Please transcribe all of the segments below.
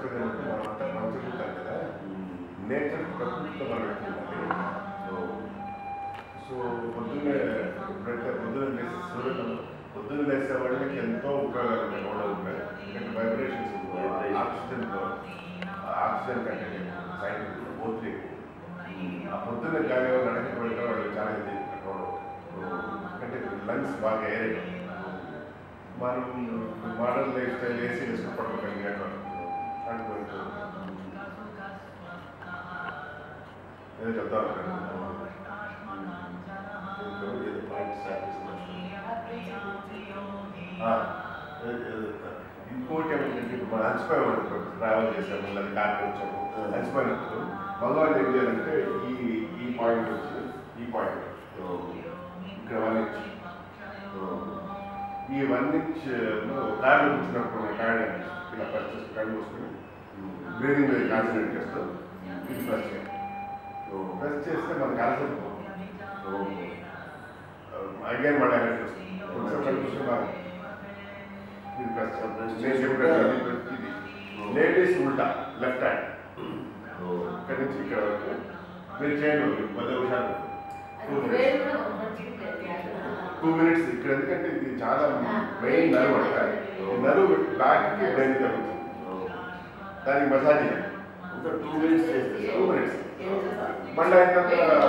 చెప్పేది ఏంటంటే మనం అంతా మనం చెప్తాం కదా నేచర్ ప్రకృతితో మనం ఎక్కువ. సో పొద్దున్నే ఎప్పుడైతే పొద్దున్న లేసే వాళ్ళకి ఎంతో ఉపయోగాలు ఉన్నాయి గొడవలు ఉన్నాయి. ఎందుకంటే వైబ్రేషన్స్ ఆక్సిజన్ కంటెంట్ సైంటిఫిక్ పోతే ఆ పొద్దున్న గాలి నడక వెళ్తే వాళ్ళకి చాలా ఇది అంటే లంగ్స్ బాగా ఏరేట్. మనం మోడర్న్ లైఫ్ స్టైల్ వేసి ఇష్టపడకండి అనుకుంటూ ఏదో చెప్తా ఇంకోటి ఏమంటే మనం అలసిపోయామనుకో ట్రావెల్ చేసాము లేదా కార్కి వచ్చాము అలసిపోయినప్పుడు మగవాళ్ళు ఏం చేయాలంటే ఈ పాయింట్ వచ్చి ఈ పాయింట్ ఇక్కడ 1 ఇంచ్ ఈ 1 ఇంచ్ కార్లో కూర్చున్నప్పుడు మన కాడ ఇలా ప్రెస్ చేసి కళ్ళు మూసుకొని బ్రీదింగ్ మీద కాన్సన్ట్రేట్ చేస్తూ ఇది ప్రెస్ చేయాలి. ప్రెస్ చేస్తే మనకు అలసిపోతుంది. అగైన్ మళ్ళీ ఎనర్జీ వస్తుంది. కొంచెం కళ్ళు మూసుకొని బాగా ఇది ప్రెస్ చేయాలి. లేడీస్ ఉల్టా లెఫ్ట్ హ్యాండ్ ఇక్కడి నుంచి ఇక్కడ వరకు మీరు చేయండి 10 నిమిషాలు 2 minutes ఇక్కడ. ఎందుకంటే ఇది చాలా మెయిన్ నర్వ్ అంటారు. నర్వ్ బ్యాక్కి బ్రెయిన్ తగ్గుతుంది. దానికి మసాజ్ చేయాలి. 2 minutes మళ్ళీ అయిన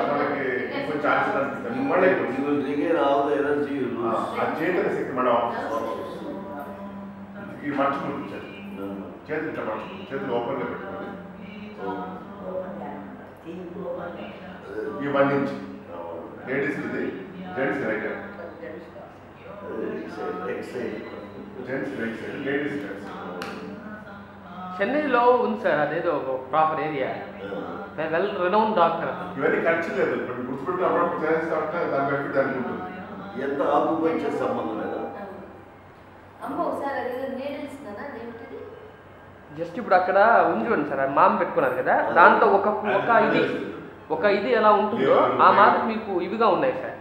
మనకి కొంచెం ఛాన్స్ అనిపిస్తుంది. మళ్ళీ ఆ చేతన శక్తి మళ్ళీ ఈ మర్చిపోతుంది. చేతులు ఇట్లా మర్చిపోతుంది. చేతులు ఓపెన్గా పెట్టుకోవాలి. ఈ 1 ఇంచ్ లేడీస్ ఇది, gents right hand, gents right side, ladies left side. చెన్నైలో ఉంది సార్ అదేదో proper area, well renown doctor. ఇవన్నీ ఖర్చు లేదు. ఇప్పుడు గుర్తుపెట్టి అప్పుడప్పుడు చేస్తా ఉంటే దాని బట్టి దానికి ఉంటుంది. ఎంత ఆకుపచ్చ సంబంధం లేదా? జస్ట్ ఇప్పుడు అక్కడ ఉంది సార్ మామ పెట్టుకున్నారు కదా, దాంట్లో ఒక ఇది ఎలా ఉంటుందో ఆ మాత్రం మీకు ఇవిగా ఉన్నాయి సార్,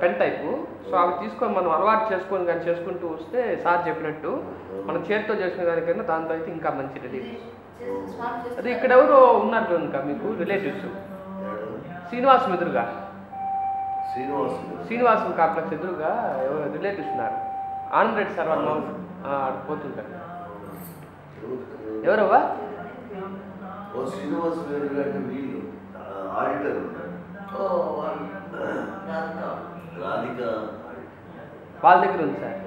పెన్ టైపు. సో అవి తీసుకొని మనం అలవాటు చేసుకొని కానీ చేసుకుంటూ వస్తే సార్ చెప్పినట్టు మనం చేతితో చేసుకునే దానికన్నా దాంతో అయితే ఇంకా మంచి రిలీఫ్. అది ఇక్కడ ఎవరో ఉన్నారు ఇంకా మీకు రిలేటివ్స్, శ్రీనివాసం ఎదురుగా, శ్రీనివాసం కాంప్లెక్స్ ఎదురుగా ఎవరో రిలేటివ్స్ ఉన్నారు. ఆనంద్ రెడ్డి సార్ వాళ్ళు పోతుంటారు. ఎవరవ్వా? శ్రీనివాస్ వీళ్ళు ఆడిటర్ వాళ్ళ దగ్గర ఉంది సార్.